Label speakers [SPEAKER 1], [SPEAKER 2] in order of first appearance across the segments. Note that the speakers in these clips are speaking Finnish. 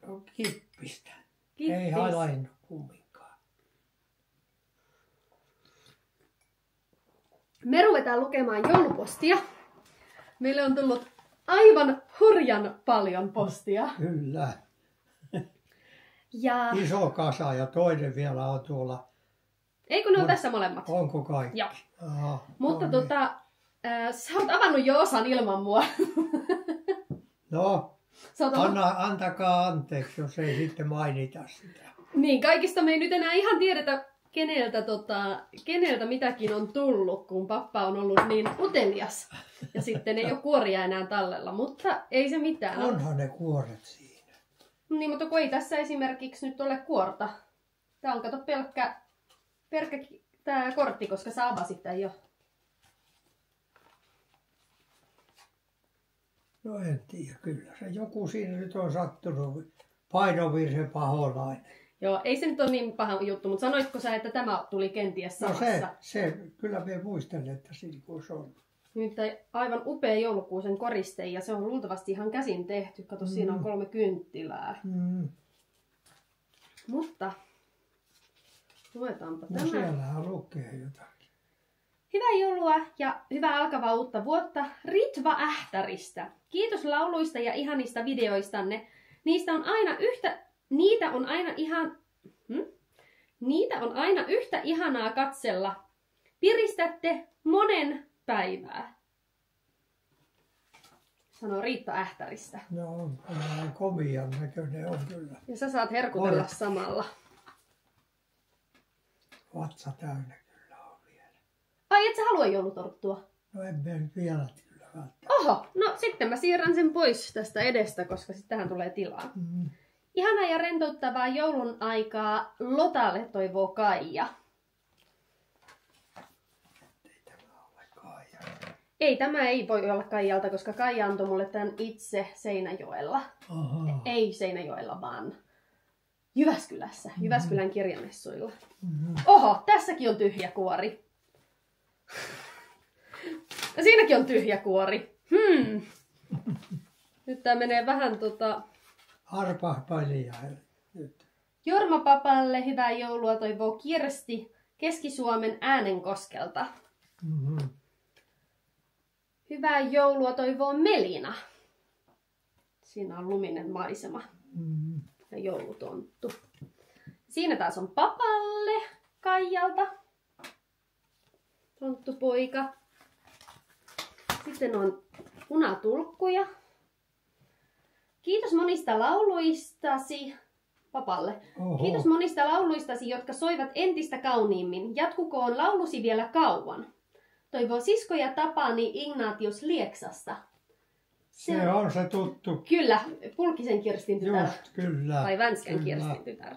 [SPEAKER 1] No, kippistä.
[SPEAKER 2] Kippis.
[SPEAKER 1] Ei halainnut kumminkaan.
[SPEAKER 2] Me ruvetaan lukemaan joulupostia. Meille on tullut aivan hurjan paljon postia.
[SPEAKER 1] Kyllä.
[SPEAKER 2] Ja...
[SPEAKER 1] Iso kasa ja toinen vielä on tuolla.
[SPEAKER 2] Eikö ne on tässä molemmat?
[SPEAKER 1] Onko kaikki?
[SPEAKER 2] Joo.
[SPEAKER 1] Aha,
[SPEAKER 2] Mutta
[SPEAKER 1] no niin.
[SPEAKER 2] sä oot avannut jo osan ilman mua.
[SPEAKER 1] No,
[SPEAKER 2] Sä oot avannut...
[SPEAKER 1] antakaa anteeksi, jos ei sitten mainita sitä.
[SPEAKER 2] Niin, kaikista me ei nyt enää ihan tiedetä, keneltä mitäkin on tullut, kun pappa on ollut niin utelias. Ja sitten ei ole kuoria enää tallella, mutta ei se mitään.
[SPEAKER 1] Onhan ne kuoret siinä.
[SPEAKER 2] Niin, mutta kun ei tässä esimerkiksi nyt ole kuorta. Tää on kato pelkkä tää kortti, koska sä avasit tän jo.
[SPEAKER 1] No en tiedä, kyllä se joku siinä nyt on sattunut. Painovirhe paholainen.
[SPEAKER 2] Joo, ei se nyt ole niin paha juttu, mutta sanoitko sä, että tämä tuli kenties
[SPEAKER 1] No
[SPEAKER 2] samassa?
[SPEAKER 1] se kyllä me muistelen, että siinä se on.
[SPEAKER 2] Nimittäin aivan upea joulukuusen koriste ja se on luultavasti ihan käsin tehty. Kato, siinä on 3 kynttilää. Mutta luetaanpa
[SPEAKER 1] No
[SPEAKER 2] tämä.
[SPEAKER 1] siellähän lukee jotakin.
[SPEAKER 2] Hyvää joulua ja hyvää alkavaa uutta vuotta Ritva Ähtäristä. Kiitos lauluista ja ihanista videoistanne. Niitä on aina yhtä ihanaa katsella. Piristätte monen päivää. Sanoo Riitta Ähtäristä.
[SPEAKER 1] No on komian näköinen on kyllä.
[SPEAKER 2] Ja sä saat herkutella samalla.
[SPEAKER 1] Vatsa täynnä kyllä on vielä.
[SPEAKER 2] Ai, et sä halua joulutorttua?
[SPEAKER 1] No en mä nyt vielä kyllä välttämättä.
[SPEAKER 2] Oho, no sitten mä siirrän sen pois tästä edestä, koska sitten tähän tulee tilaa. Ihanaa ja rentouttavaa joulun aikaa Lotalle, toivoo Kaija.
[SPEAKER 1] Ei tämä ole Kaija.
[SPEAKER 2] Ei, tämä ei voi olla Kaijalta, koska Kaija antoi mulle tämän itse Seinäjoella.
[SPEAKER 1] Aha.
[SPEAKER 2] Ei Seinäjoella, vaan Jyväskylässä, Jyväskylän kirjamessuilla. Oho, tässäkin on tyhjä kuori. Ja siinäkin on tyhjä kuori. Nyt tää menee vähän
[SPEAKER 1] Arpahpalia nyt.
[SPEAKER 2] Jorma papalle hyvää joulua toivoo Kirsti Keski-Suomen Äänenkoskelta. Hyvää joulua toivoo Melina. Siinä on luminen maisema ja joulutonttu. Siinä taas on papalle Kaijalta. Tonttupoika. Sitten on punatulkkuja. Kiitos monista lauluistasi. Papalle.
[SPEAKER 1] Oho.
[SPEAKER 2] Kiitos monista lauluistasi, jotka soivat entistä kauniimmin. Jatkukoon laulusi vielä kauan. Toivoo sisko ja Tapani Ignatius Lieksasta.
[SPEAKER 1] Se on se tuttu.
[SPEAKER 2] Kyllä, Pulkkisen Kirstin tytär.
[SPEAKER 1] Just, kyllä.
[SPEAKER 2] Tai Vänskän
[SPEAKER 1] kyllä.
[SPEAKER 2] Kirstin tytär.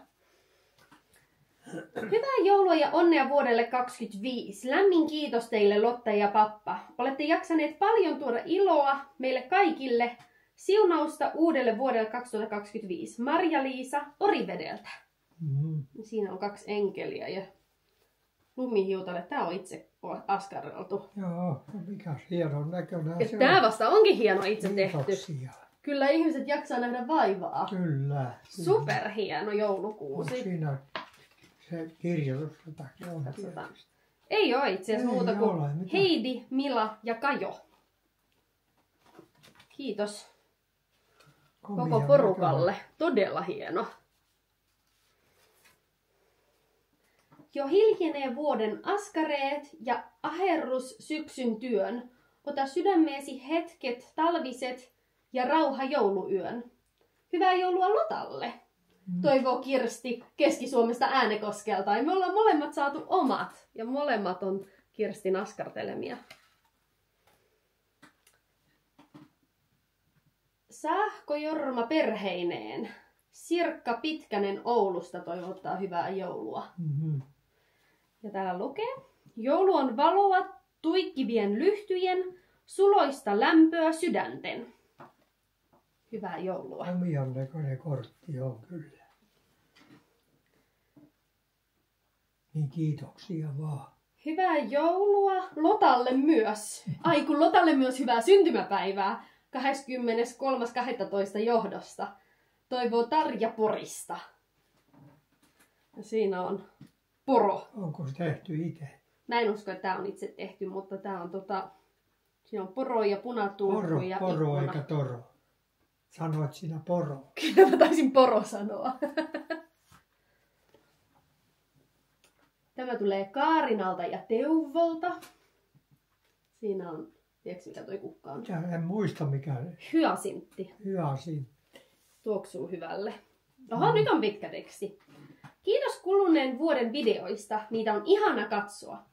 [SPEAKER 2] Hyvää joulua ja onnea vuodelle 2025. Lämmin kiitos teille Lotta ja Pappa. Olette jaksaneet paljon tuoda iloa meille kaikille. Siunausta uudelle vuodelle 2025. Marja-Liisa Orivedeltä. Siinä on 2 enkeliä ja lumihiutalle. Tää on itse askarreltu.
[SPEAKER 1] Joo, no mikäs hienon näköinen
[SPEAKER 2] Ja
[SPEAKER 1] se
[SPEAKER 2] tää
[SPEAKER 1] on.
[SPEAKER 2] vasta onkin hieno itse tehty.
[SPEAKER 1] Kiitoksia.
[SPEAKER 2] Kyllä ihmiset jaksaa nähdä vaivaa.
[SPEAKER 1] Kyllä.
[SPEAKER 2] Superhieno
[SPEAKER 1] On
[SPEAKER 2] joulukuusi.
[SPEAKER 1] siinä se kirjoitus jotakin on.
[SPEAKER 2] Katsotaan. Ei ole itse asiassa
[SPEAKER 1] Ei
[SPEAKER 2] muuta kuin
[SPEAKER 1] ole, mitä?
[SPEAKER 2] Heidi, Mila ja Kajo. Kiitos koko porukalle. Todella hieno. Jo hiljenee vuoden askareet ja aherrus syksyn työn. Ota sydämeesi hetket talviset ja rauha jouluyön. Hyvää joulua Lotalle, toivoo Kirsti Keski-Suomesta Äänekoskelta. Ja me ollaan molemmat saatu omat ja molemmat on Kirstin askartelemia. Sähkö Jorma perheineen. Sirkka Pitkänen Oulusta toivottaa hyvää joulua. Ja täällä lukee: joulu on valoa tuikkivien lyhtyjen, suloista lämpöä sydänten. Hyvää joulua.
[SPEAKER 1] Omian näköinen kortti on kyllä. Niin kiitoksia vaan.
[SPEAKER 2] Hyvää joulua Lotalle myös. Ai kun Lotalle myös hyvää syntymäpäivää 23.12. johdosta. toivoo Tarja Porista. Ja siinä on poro.
[SPEAKER 1] Onko se tehty itse?
[SPEAKER 2] Mä en usko, että tää on itse tehty, mutta tää on siinä on poro ja punatuokku ja
[SPEAKER 1] Poro
[SPEAKER 2] ikkuna.
[SPEAKER 1] eikä toro. Sanoit sinä poro.
[SPEAKER 2] Kyllä mä taisin poro sanoa. Tämä tulee Kaarinalta ja Teuvolta. Siinä on, tiedätkö mikä toi kukka on?
[SPEAKER 1] En muista mikä
[SPEAKER 2] Hyasintti.
[SPEAKER 1] hyasin.
[SPEAKER 2] Tuoksuu hyvälle. Oho, nyt on pitkä teksti. Kiitos kuluneen vuoden videoista. Niitä on ihana katsoa.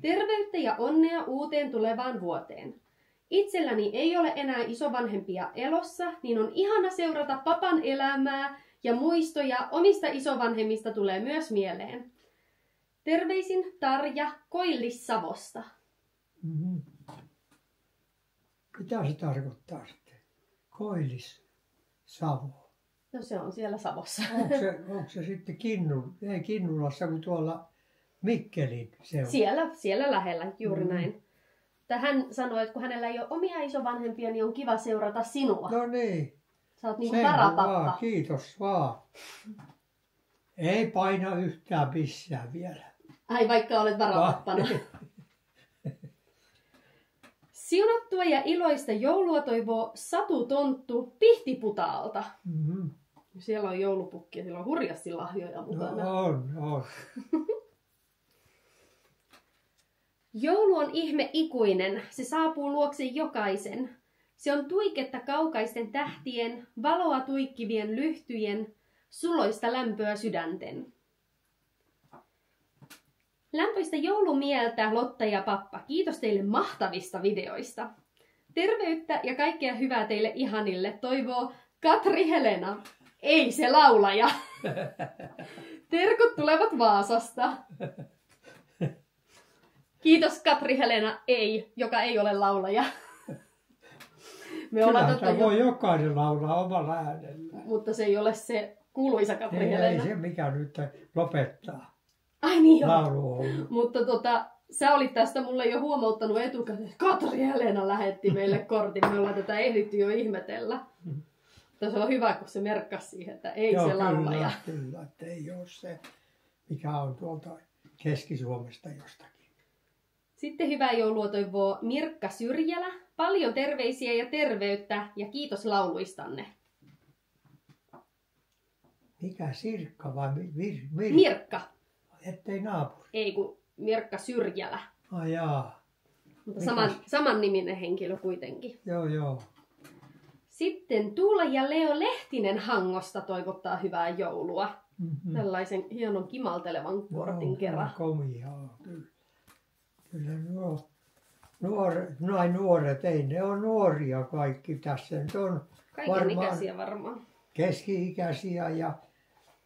[SPEAKER 2] Terveyttä ja onnea uuteen tulevaan vuoteen. Itselläni ei ole enää isovanhempia elossa, niin on ihana seurata papan elämää ja muistoja omista isovanhemmista tulee myös mieleen. Terveisin Tarja Koillis-Savosta.
[SPEAKER 1] Mm-hmm. Mitä se tarkoittaa sitten? Koillis-Savo.
[SPEAKER 2] No se on siellä Savossa.
[SPEAKER 1] Onko se sitten Kinnulassa kuin tuolla Mikkelin se on?
[SPEAKER 2] Siellä lähellä, juuri näin. Hän sanoi, että kun hänellä ei ole omia isovanhempia, niin on kiva seurata sinua.
[SPEAKER 1] No niin.
[SPEAKER 2] Sä oot niinku
[SPEAKER 1] Sen
[SPEAKER 2] varapappa.
[SPEAKER 1] vaan, kiitos vaan. Ei paina yhtään missään vielä.
[SPEAKER 2] Ai vaikka olet varapappana. Siunattua ja iloista joulua toivoo Satu Tonttu Pihtiputaalta.
[SPEAKER 1] Mm-hmm.
[SPEAKER 2] Siellä on joulupukki ja siellä on hurjasti lahjoja mukana.
[SPEAKER 1] No, on.
[SPEAKER 2] Joulu on ihme ikuinen, se saapuu luokse jokaisen. Se on tuiketta kaukaisten tähtien, valoa tuikkivien lyhtyjen, suloista lämpöä sydänten. Lämpöistä joulumieltä, Lotta ja Pappa. Kiitos teille mahtavista videoista. Terveyttä ja kaikkea hyvää teille ihanille toivoo Katri Helena. Ei se laulaja. Terkut tulevat Vaasasta. Kiitos Katri Helena, joka ei ole laulaja.
[SPEAKER 1] Kyllä sitä voi jokainen laulaa omalla äänellä.
[SPEAKER 2] Mutta se ei ole se kuuluisa Katri Helena.
[SPEAKER 1] Ei se mikä nyt lopettaa.
[SPEAKER 2] Ai niin joo.
[SPEAKER 1] Lauluoulu.
[SPEAKER 2] Mutta sä olit tästä mulle jo huomauttanut etukäteen, että Katri Helena lähetti meille kortin. Me ollaan tätä ehditty jo ihmetellä. Mutta se on hyvä, kun se merkkasi siihen, että ei
[SPEAKER 1] Joo,
[SPEAKER 2] se laulaja.
[SPEAKER 1] Kyllä, että ei ole se, mikä on tuolta Keski-Suomesta jostakin.
[SPEAKER 2] Sitten hyvää joulua toivoo Mirkka Syrjälä. Paljon terveisiä ja terveyttä ja kiitos lauluistanne.
[SPEAKER 1] Mikä Sirkka vai
[SPEAKER 2] Mirkka.
[SPEAKER 1] Ettei naapuri.
[SPEAKER 2] Ei kun Mirkka Syrjälä.
[SPEAKER 1] Ai jaa.
[SPEAKER 2] Mutta saman niminen henkilö kuitenkin.
[SPEAKER 1] Joo.
[SPEAKER 2] Sitten Tuula ja Leo Lehtinen Hangosta toivottaa hyvää joulua.
[SPEAKER 1] Mm-hmm.
[SPEAKER 2] Tällaisen hienon kimaltelevan kortin kerran.
[SPEAKER 1] Komiaa, kyllä. Kyllä nuoret, ei ne ole nuoria kaikki. Tässä nyt on
[SPEAKER 2] Kaiken ikäisiä varmaan.
[SPEAKER 1] Keski-ikäisiä ja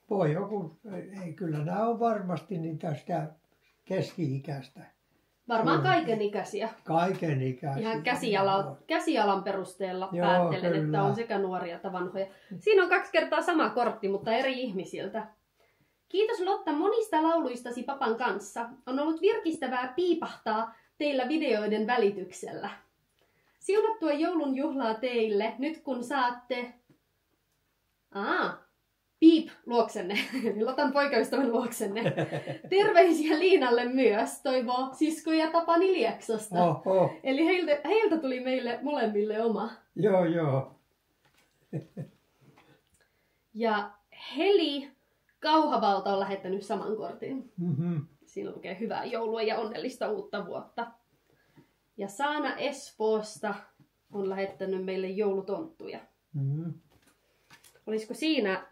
[SPEAKER 1] voi joku, ei kyllä nämä on varmasti niin tästä keski-ikäistä.
[SPEAKER 2] Varmaan kaiken ikäisiä.
[SPEAKER 1] Kaiken ikäisiä.
[SPEAKER 2] Ihan käsialan perusteella
[SPEAKER 1] Joo,
[SPEAKER 2] päättelen,
[SPEAKER 1] kyllä.
[SPEAKER 2] että on sekä nuoria että vanhoja. Siinä on 2 kertaa sama kortti, mutta eri ihmisiltä. Kiitos Lotta monista lauluistasi papan kanssa. On ollut virkistävää piipahtaa teillä videoiden välityksellä. Siunattua joulun juhlaa teille, nyt kun saatte... Piip luoksenne. Lotan poikaystävän luoksenne. Terveisiä Liinalle myös, toivoo sisko ja Tapani Lieksosta.
[SPEAKER 1] Oho.
[SPEAKER 2] Eli heiltä tuli meille molemmille oma.
[SPEAKER 1] Joo.
[SPEAKER 2] Ja Heli Kauhavalta on lähettänyt saman kortin.
[SPEAKER 1] Mm-hmm.
[SPEAKER 2] Siinä lukee hyvää joulua ja onnellista uutta vuotta. Ja Saana Espoosta on lähettänyt meille joulutonttuja.
[SPEAKER 1] Mm-hmm.
[SPEAKER 2] Olisiko siinä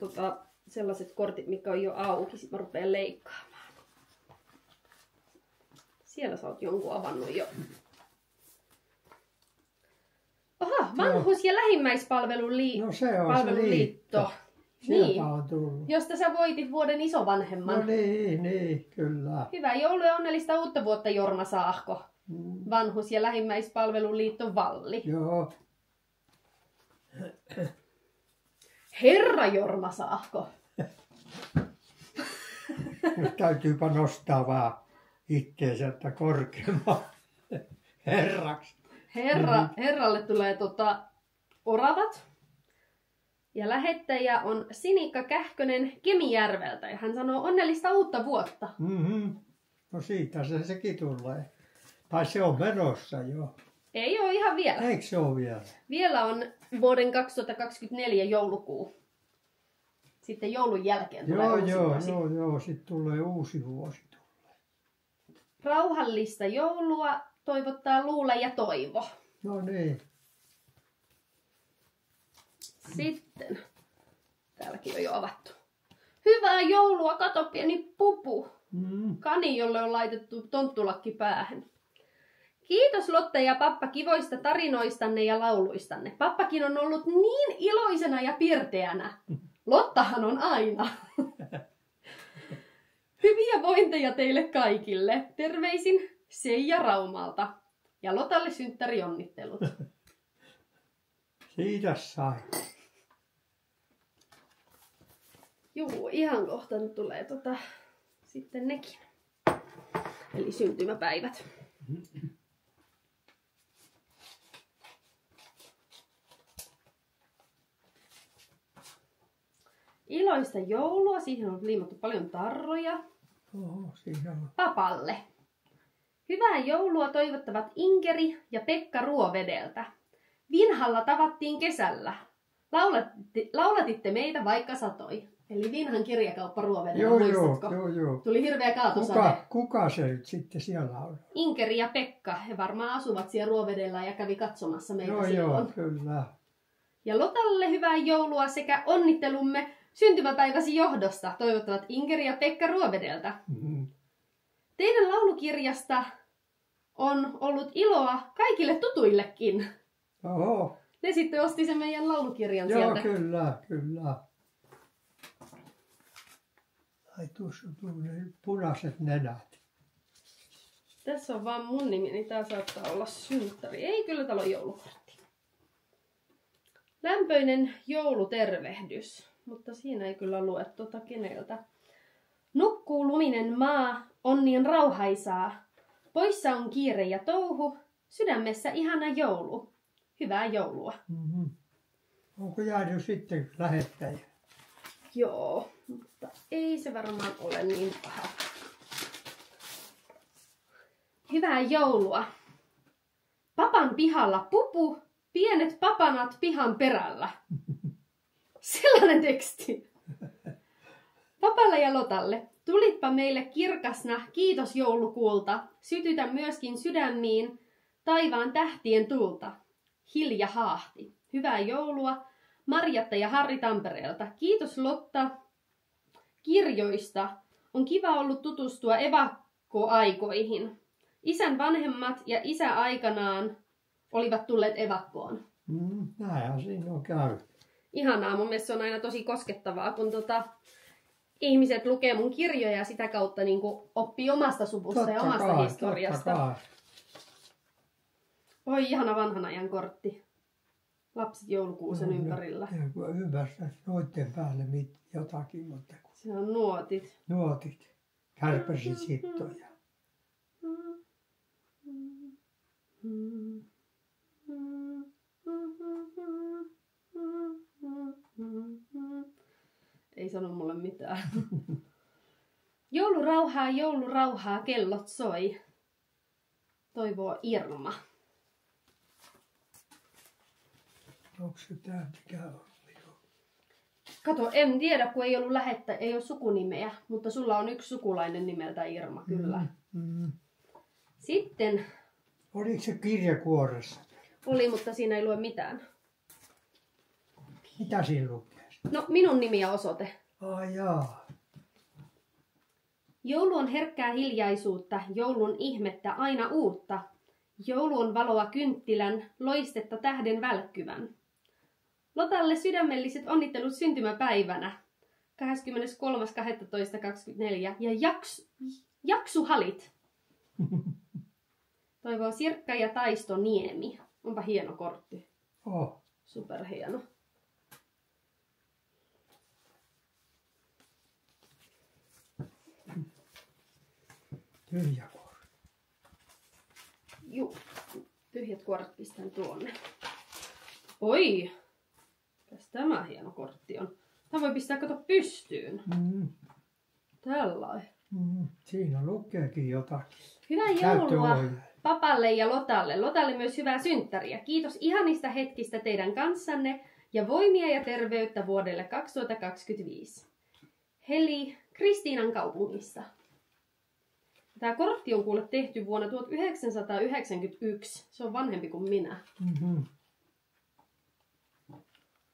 [SPEAKER 2] sellaiset kortit, mikä on jo auki? Sitten mä rupean leikkaamaan. Siellä sä oot jonkun avannut jo. Oha, vanhus- ja lähimmäispalveluliitto.
[SPEAKER 1] No se on se liitto. Sieltä
[SPEAKER 2] Niin,
[SPEAKER 1] on tullut.
[SPEAKER 2] josta sä voitit vuoden isovanhemman.
[SPEAKER 1] No niin, kyllä.
[SPEAKER 2] Hyvää joulua ja onnellista uutta vuotta, Jorma Saahko. Vanhus- ja lähimmäispalveluliitto Valli.
[SPEAKER 1] Joo.
[SPEAKER 2] Herra Jorma Saahko.
[SPEAKER 1] Nyt täytyypä nostaa vaan itteensä, että korkeamman herraksi.
[SPEAKER 2] Herralle tulee oravat. Ja lähettäjä on Sinikka Kähkönen Kemijärveltä ja hän sanoo onnellista uutta vuotta.
[SPEAKER 1] No siitä sekin tulee. Tai se on menossa jo.
[SPEAKER 2] Ei ole ihan vielä.
[SPEAKER 1] Eikö se ole vielä?
[SPEAKER 2] Vielä on vuoden 2024 joulukuu. Sitten joulun jälkeen tulee uusi vuosi.
[SPEAKER 1] Joo. Sitten tulee uusi vuosi.
[SPEAKER 2] Rauhallista joulua toivottaa Luula ja Toivo.
[SPEAKER 1] No niin.
[SPEAKER 2] Sitten, täälläkin on jo avattu. Hyvää joulua, kato pieni pupu. Kani, jolle on laitettu tonttulakki päähän. Kiitos Lotte ja pappa kivoista tarinoistanne ja lauluistanne. Pappakin on ollut niin iloisena ja pirteänä. Lottahan on aina. Hyviä vointeja teille kaikille. Terveisin Seija Raumalta. Ja Lotalle synttärionnittelut.
[SPEAKER 1] Siitä sai.
[SPEAKER 2] Juu, ihan kohta nyt tulee sitten nekin. Eli syntymäpäivät. Iloista joulua. Siihen on liimattu paljon tarroja.
[SPEAKER 1] Oho, siinä on.
[SPEAKER 2] Papalle. Hyvää joulua toivottavat Inkeri ja Pekka Ruovedeltä. Vinhalla tavattiin kesällä. Laulatitte meitä vaikka satoi. Eli Vinhan kirjakauppa Ruovedellä, muistatko?
[SPEAKER 1] Joo.
[SPEAKER 2] Tuli hirveä kaatosade.
[SPEAKER 1] Kuka se nyt sitten siellä on?
[SPEAKER 2] Inkeri ja Pekka, he varmaan asuvat siellä Ruovedellä ja kävi katsomassa meitä silloin.
[SPEAKER 1] Joo, kyllä.
[SPEAKER 2] Ja Lotalle hyvää joulua sekä onnittelumme syntymäpäiväsi johdosta toivottavat Inkeri ja Pekka Ruovedeltä. Teidän laulukirjasta on ollut iloa kaikille tutuillekin.
[SPEAKER 1] Oho.
[SPEAKER 2] Ne sitten osti sen meidän laulukirjan sieltä.
[SPEAKER 1] Joo, kyllä. Ai tuossa on ne punaiset nenät.
[SPEAKER 2] Tässä on vaan mun nimi, niin tää saattaa olla synttäri. Ei, kyllä täällä on joulukortti. Lämpöinen joulutervehdys. Mutta siinä ei kyllä lue keneltä. Nukkuu luminen maa, onnien rauhaisaa. Poissa on kiire ja touhu, sydämessä ihana joulu. Hyvää joulua.
[SPEAKER 1] Onko jäänyt sitten lähettäjä?
[SPEAKER 2] Joo, mutta ei se varmaan ole niin paha. Hyvää joulua. Papan pihalla pupu, pienet papanat pihan perällä. Sellainen teksti. Papalle ja Lotalle. Tulitpa meille kirkasna, kiitos joulukuulta. Sytytä myöskin sydämiin taivaan tähtien tulta. Hilja haahti. Hyvää joulua. Marjatta ja Harri Tampereelta. Kiitos Lotta kirjoista. On kiva ollut tutustua evakkoaikoihin. Isän vanhemmat ja isä aikanaan olivat tulleet evakkoon.
[SPEAKER 1] Näinhän siinä on käynyt.
[SPEAKER 2] Ihanaa, mun mielestä se on aina tosi koskettavaa, kun ihmiset lukee mun kirjoja ja sitä kautta niin oppii omasta suvusta ja omasta historiasta. Oi, ihana vanhan ajan kortti. Lapset joulukuusen ympärillä.
[SPEAKER 1] Ymmärrä noitten päälle jotakin, mutta kun...
[SPEAKER 2] Se on nuotit.
[SPEAKER 1] Nuotit. Kärpäsisittoja.
[SPEAKER 2] Ei sano mulle mitään. Joulurauhaa, kellot soi. Toivoo Irma.
[SPEAKER 1] Onko se tää mikä on?
[SPEAKER 2] Kato, en tiedä, kun ei ollut ei ole sukunimeä, mutta sulla on yksi sukulainen nimeltä Irma, kyllä. Sitten...
[SPEAKER 1] Oliko se kirjakuoressa?
[SPEAKER 2] Oli, mutta siinä ei lue mitään.
[SPEAKER 1] Mitä siinä lukee?
[SPEAKER 2] No, minun nimi ja osoite.
[SPEAKER 1] Jaa.
[SPEAKER 2] Joulu on herkkää hiljaisuutta, joulun ihmettä aina uutta. Joulu on valoa kynttilän, loistetta tähden välkkyvän. Lotalle sydämelliset onnittelut syntymäpäivänä 23.12.24 ja jaksuhalit. Toivoo Sirkka ja Taisto Niemi. Onpa hieno kortti. Superhieno.
[SPEAKER 1] Tyhjä kuori.
[SPEAKER 2] Juu, tyhjät kuoret pistän tuonne. Oi! tämä hieno kortti on? Tämä voi pistää kato pystyyn. Tällainen.
[SPEAKER 1] Siinä lukeekin jotakin.
[SPEAKER 2] Hyvää joulua papalle ja Lotalle. Lotalle myös hyvää synttäriä. Kiitos ihanista hetkistä teidän kanssanne ja voimia ja terveyttä vuodelle 2025. Heli Kristiinan kaupungissa. Tämä kortti on kuule tehty vuonna 1991. Se on vanhempi kuin minä.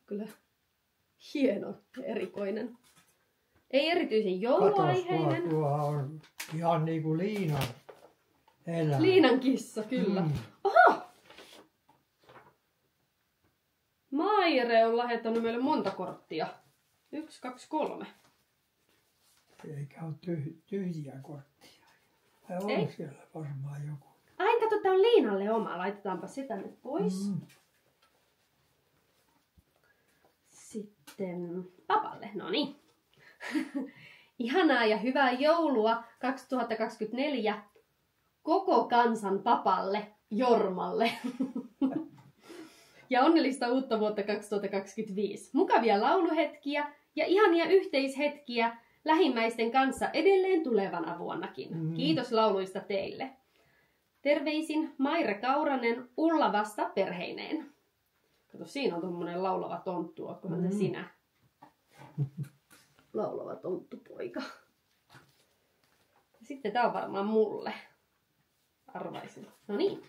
[SPEAKER 2] Kyllä hieno ja erikoinen. Ei erityisen jouluaiheinen.
[SPEAKER 1] Katos, tuo on ihan niin kuin liinan elämä.
[SPEAKER 2] Liinan kissa, kyllä. Oho! Maire on lähettänyt meille monta korttia. 1, 2, 3.
[SPEAKER 1] Eikä ole tyhjiä kortteja. On
[SPEAKER 2] Ei.
[SPEAKER 1] siellä varmaan joku.
[SPEAKER 2] Ai, kato, tää on Liinalle oma. Laitetaanpa se tänne pois. Sitten papalle. No niin. Ihanaa ja hyvää joulua 2024 koko kansan papalle, Jormalle. Ja onnellista uutta vuotta 2025. Mukavia lauluhetkiä ja ihania yhteishetkiä lähimmäisten kanssa edelleen tulevana vuonnakin. Kiitos lauluista teille. Terveisin Maire Kauranen Ullavasta perheineen. Kato, siinä on tommonen laulava tonttu. Ootkohan se sinä? Laulava tonttupoika. Sitten tää on varmaan mulle. Arvaisin. No niin.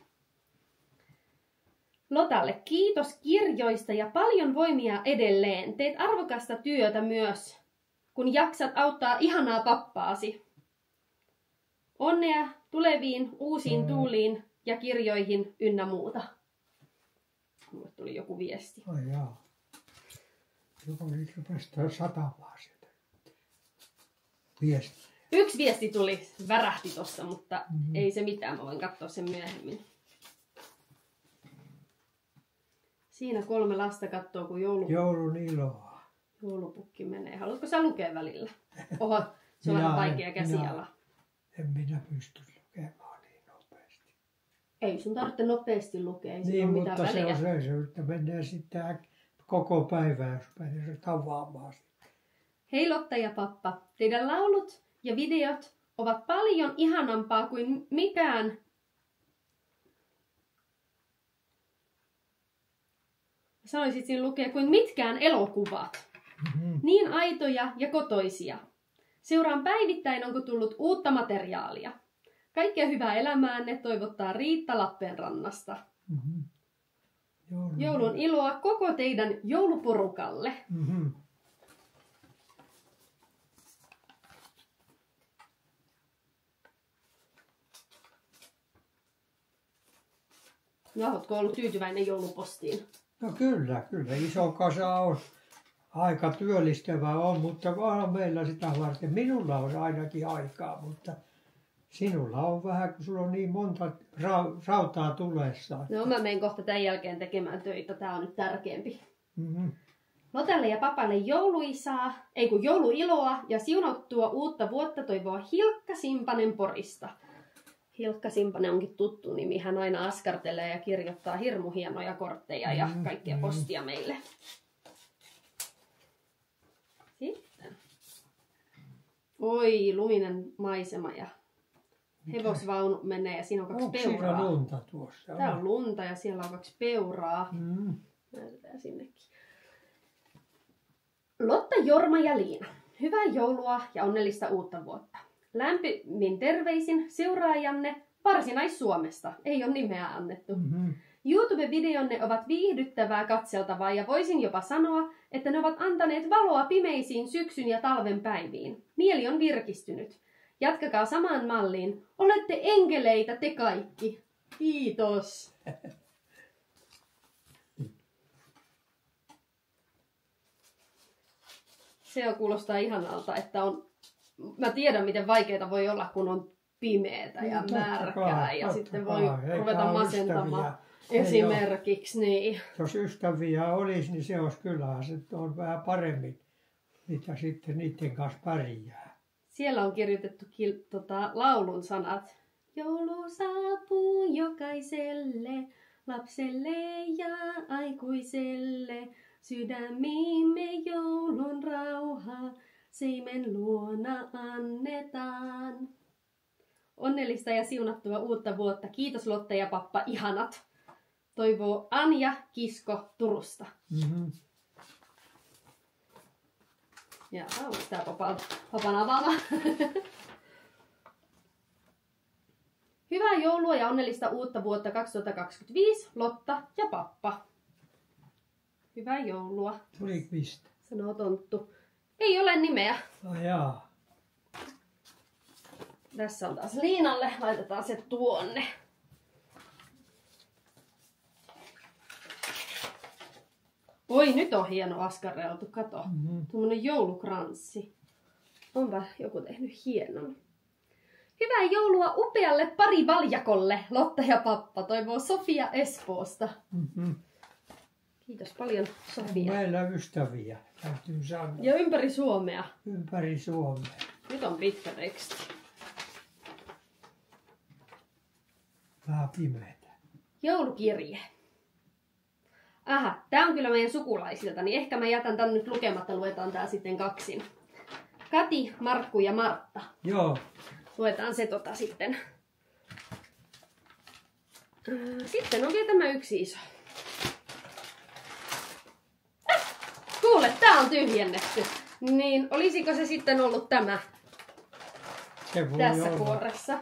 [SPEAKER 2] Lotalle kiitos kirjoista ja paljon voimia edelleen. Teet arvokasta työtä myös, kun jaksat auttaa ihanaa pappaasi. Onnea tuleviin uusiin tuuliin ja kirjoihin ynnä muuta. Mulle tuli joku viesti.
[SPEAKER 1] Ai jaa. Joku nyt rupesi satamaan sieltä. Viesti.
[SPEAKER 2] Yksi viesti tuli, värähti tossa, mutta ei se mitään. Mä voin katsoa sen myöhemmin. Siinä 3 lasta katsoo, kun
[SPEAKER 1] joulun iloa.
[SPEAKER 2] Joulupukki menee. Haluatko sä lukea välillä? Oho, se on vähän vaikea käsiala.
[SPEAKER 1] En minä pysty lukemaan niin nopeasti.
[SPEAKER 2] Ei sun tarvitse nopeasti lukea, ei
[SPEAKER 1] niin,
[SPEAKER 2] mutta mitään
[SPEAKER 1] se
[SPEAKER 2] väliä.
[SPEAKER 1] on se, että menee sitten koko päivä, jos menee tavaamaan sitten.
[SPEAKER 2] Hei Lotta ja pappa, teidän laulut ja videot ovat paljon ihanampaa kuin mikään. Sanoisit siinä lukea kuin mitkään elokuvat. Niin aitoja ja kotoisia. Seuraan päivittäin, onko tullut uutta materiaalia. Kaikkea hyvää elämäänne toivottaa Riitta Lappeenrannasta. Joulun iloa koko teidän jouluporukalle. No, ootko ollut tyytyväinen joulupostiin?
[SPEAKER 1] No kyllä. Iso kasa on. Aika työllistävää on, mutta vaan meillä sitä varten. Minulla on ainakin aikaa, mutta sinulla on vähän, kun sulla on niin monta rautaa tulessa.
[SPEAKER 2] No, mä menen kohta tämän jälkeen tekemään töitä. Tää on nyt tärkeämpi. Lotalle ja papalle jouluiloa ja siunattua uutta vuotta toivoo Hilkka Simpanen Porista. Hilkka Simpanen onkin tuttu nimi. Hän aina askartelee ja kirjoittaa hirmu hienoja kortteja ja kaikkea postia meille. Sitten. Oi, luminen maisema ja hevosvaunu menee ja siinä on 2 peuraa.
[SPEAKER 1] Siinä lunta tuossa?
[SPEAKER 2] Tää on lunta ja siellä on 2 peuraa. Näytetään sinnekin. Lotta, Jorma ja Liina. Hyvää joulua ja onnellista uutta vuotta. Lämpimin terveisin seuraajanne Varsinais-Suomesta. Ei ole nimeä annettu. YouTube-videonne ovat viihdyttävää katseltavaa ja voisin jopa sanoa, että ne ovat antaneet valoa pimeisiin syksyn ja talven päiviin. Mieli on virkistynyt. Jatkakaa samaan malliin. Olette enkeleitä te kaikki. Kiitos. Se kuulostaa ihanalta, että on... Mä tiedän, miten vaikeaa voi olla, kun on pimeätä ja märkää ja sitten voi ruveta masentamaan. Esimerkiksi, niin.
[SPEAKER 1] Jos ystäviä olisi, niin se olisi kyllä, se on vähän paremmin, mitä sitten niiden kanssa pärjää.
[SPEAKER 2] Siellä on kirjoitettu laulun sanat. Joulu saapuu jokaiselle, lapselle ja aikuiselle. Sydämiimme joulun rauha, seimen luona annetaan. Onnellista ja siunattua uutta vuotta. Kiitos Lotta ja pappa, ihanat. Toivoo Anja Kisko Turusta.
[SPEAKER 1] Mm-hmm.
[SPEAKER 2] Ja onko tää papan avaama? Hyvää joulua ja onnellista uutta vuotta 2025, Lotta ja pappa. Hyvää joulua.
[SPEAKER 1] Tuliko mistä?
[SPEAKER 2] Sanoo tonttu. Ei ole nimeä.
[SPEAKER 1] Jaa.
[SPEAKER 2] Tässä on taas Liinalle. Laitetaan se tuonne. Oi, nyt on hieno askareltu. Kato. Tuommoinen joulukranssi. Onpa joku tehnyt hienon. Hyvää joulua upealle parivaljakolle, Lotta ja pappa. Toivoo Sofia Espoosta.
[SPEAKER 1] Mm-hmm.
[SPEAKER 2] Kiitos paljon, Sofia.
[SPEAKER 1] Meillä ystäviä, täytyy sanoa.
[SPEAKER 2] Ja ympäri Suomea.
[SPEAKER 1] Ympäri Suomea.
[SPEAKER 2] Nyt on pitkä teksti.
[SPEAKER 1] Vähän pimeätä.
[SPEAKER 2] Joulukirje. Aha, tää on kyllä meidän sukulaisilta, niin ehkä mä jätän tän nyt lukematta, luetaan tää sitten kaksin. Kati, Markku ja Martta.
[SPEAKER 1] Joo.
[SPEAKER 2] Luetaan se sitten. Sitten on vielä tämä yksi iso. Kuule, tää on tyhjennetty. Niin olisiko se sitten ollut tämä
[SPEAKER 1] Se voi
[SPEAKER 2] tässä
[SPEAKER 1] olla.
[SPEAKER 2] kuoressa?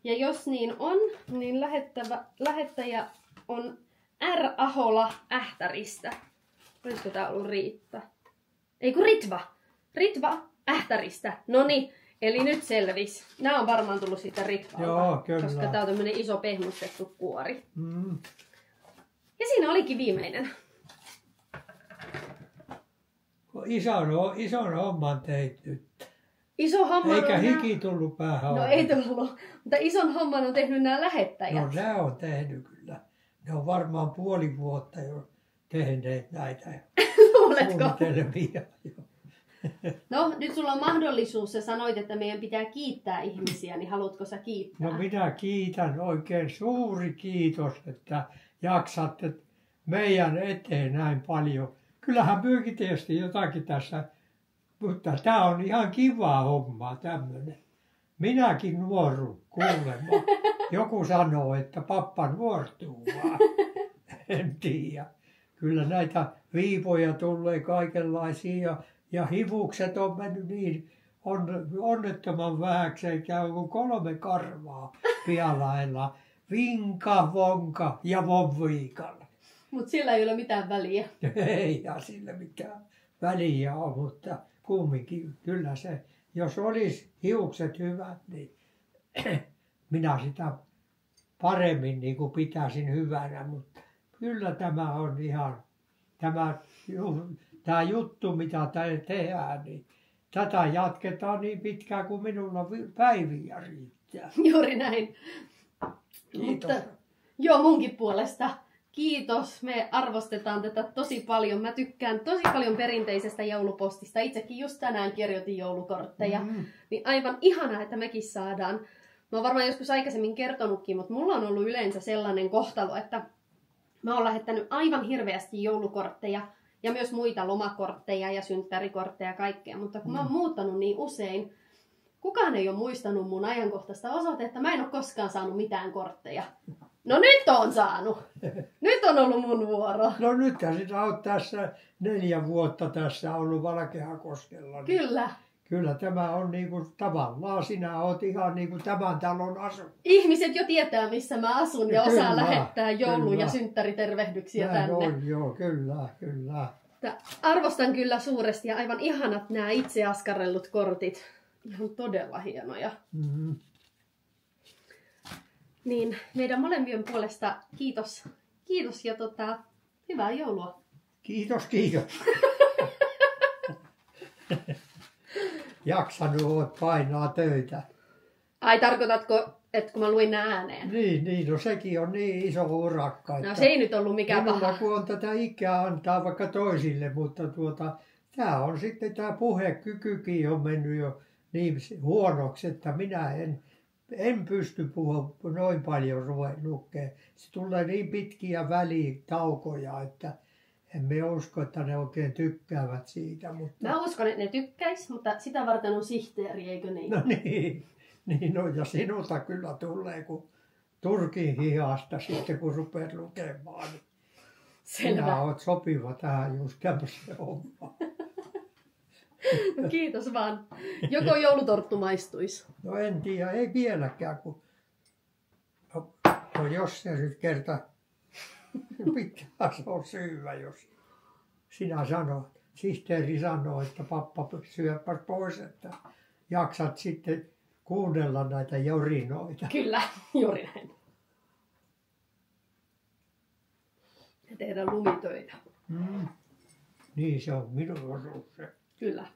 [SPEAKER 2] Ja jos niin on, niin lähettäjä on R. Ahola Ähtäristä. Olisiko tää ollut Riitta? Ei kun Ritva. Ritva Ähtäristä. Noniin, eli nyt selvis. Nämä on varmaan tullut siitä Ritvalta.
[SPEAKER 1] Joo, kyllä.
[SPEAKER 2] Koska tää on tämmönen iso pehmustettu kuori.
[SPEAKER 1] Mm.
[SPEAKER 2] Ja siinä olikin viimeinen.
[SPEAKER 1] Ison homman teit nyt.
[SPEAKER 2] Iso homma
[SPEAKER 1] Eikä
[SPEAKER 2] on
[SPEAKER 1] hiki tullut päähän.
[SPEAKER 2] No ei tullut. Mutta ison homman on tehnyt nämä lähettäjät.
[SPEAKER 1] No ne on tehnyt kyllä. Ne on varmaan puoli vuotta jo tehneet näitä
[SPEAKER 2] Luuletko?
[SPEAKER 1] suunnitelmia.
[SPEAKER 2] No nyt sulla on mahdollisuus. Sä sanoit, että meidän pitää kiittää ihmisiä, niin haluatko sä kiittää?
[SPEAKER 1] No minä kiitän oikein suuri kiitos, että jaksatte meidän eteen näin paljon. Kyllähän myökin tietysti jotakin tässä, mutta tämä on ihan kivaa hommaa tämmöinen. Minäkin nuorun kuulemma. Joku sanoo, että pappa nuortuu vaan. En tiedä. Kyllä näitä viivoja tulee kaikenlaisia ja hivukset on mennyt niin onnettoman vähäksi, eikä ole 3 karvaa pialailla. Vinka, vonka ja vonviikalla.
[SPEAKER 2] Mutta sillä ei ole mitään väliä.
[SPEAKER 1] Ei sillä mitään väliä ole, mutta kumminkin kyllä se, jos olisi hiukset hyvät, niin minä sitä paremmin niin kuin pitäisin hyvänä, mutta kyllä tämä on ihan, tämä juttu mitä tehdään, niin tätä jatketaan niin pitkään kuin minulla päiviä riittää.
[SPEAKER 2] Juuri näin.
[SPEAKER 1] Kiitos.
[SPEAKER 2] Mutta, joo, munkin puolesta. Kiitos. Me arvostetaan tätä tosi paljon. Mä tykkään tosi paljon perinteisestä joulupostista. Itsekin just tänään kirjoitin joulukortteja. Niin aivan ihanaa, että mekin saadaan. Mä oon varmaan joskus aikaisemmin kertonutkin, mutta mulla on ollut yleensä sellainen kohtalo, että mä oon lähettänyt aivan hirveästi joulukortteja ja myös muita lomakortteja ja synttärikortteja ja kaikkea. Mutta kun mä oon muuttanut niin usein, kukaan ei ole muistanut mun ajankohtaista osoitetta. Mä en ole koskaan saanut mitään kortteja. No nyt on saanut. Nyt on ollut mun vuoro.
[SPEAKER 1] No nythän sinä olet tässä 4 vuotta tässä ollut Valkeakoskella. Niin
[SPEAKER 2] Kyllä.
[SPEAKER 1] kyllä tämä on niinku tavallaan, sinä olet ihan niinku tämän talon asu.
[SPEAKER 2] Ihmiset jo tietää, missä mä asun ja osaa
[SPEAKER 1] Kyllä,
[SPEAKER 2] lähettää joulu-
[SPEAKER 1] kyllä.
[SPEAKER 2] ja synttäritervehdyksiä
[SPEAKER 1] Näin
[SPEAKER 2] tänne.
[SPEAKER 1] on, joo, kyllä, kyllä.
[SPEAKER 2] Arvostan kyllä suuresti ja aivan ihanat nämä itse askarrellut kortit. Ihan todella hienoja.
[SPEAKER 1] Mm-hmm.
[SPEAKER 2] Niin meidän molempien puolesta kiitos. Kiitos ja hyvää joulua.
[SPEAKER 1] Kiitos, kiitos. Jaksanut oot painaa töitä.
[SPEAKER 2] Ai tarkoitatko, että kun mä luin nää ääneen?
[SPEAKER 1] Niin, no sekin on niin iso urakka.
[SPEAKER 2] No se ei nyt ollut mikään
[SPEAKER 1] minulla,
[SPEAKER 2] paha.
[SPEAKER 1] kun on tätä ikää antaa vaikka toisille, mutta tämä on sitten tämä puhekykykin on mennyt jo niin huonoksi, että minä en pysty puhua noin paljon lukemaan. Se tulee niin pitkiä välitaukoja, että En minä usko, että ne oikein tykkäävät siitä, mutta...
[SPEAKER 2] Mä uskon, että ne tykkäis, mutta sitä varten on sihteeri, eikö niin?
[SPEAKER 1] No niin no, ja sinulta kyllä tulee, kun Turkin hihasta sitten, kun rupeat lukemaan. Niin
[SPEAKER 2] Selvä.
[SPEAKER 1] sinä olet sopiva tähän just tämmöiseen hommaan.
[SPEAKER 2] No, kiitos vaan. Joko joulutorttu maistuisi?
[SPEAKER 1] No en tiedä, ei vieläkään, kun... No jos se nyt kerta... Pitää se on syyvä, jos sinä sanot. Sihteeri sanoo, että pappa syöpäs pois, että jaksat sitten kuunnella näitä jorinoita.
[SPEAKER 2] Kyllä, juuri näin. Ja tehdä lumitöitä.
[SPEAKER 1] Niin se on minun osuus se.
[SPEAKER 2] Kyllä.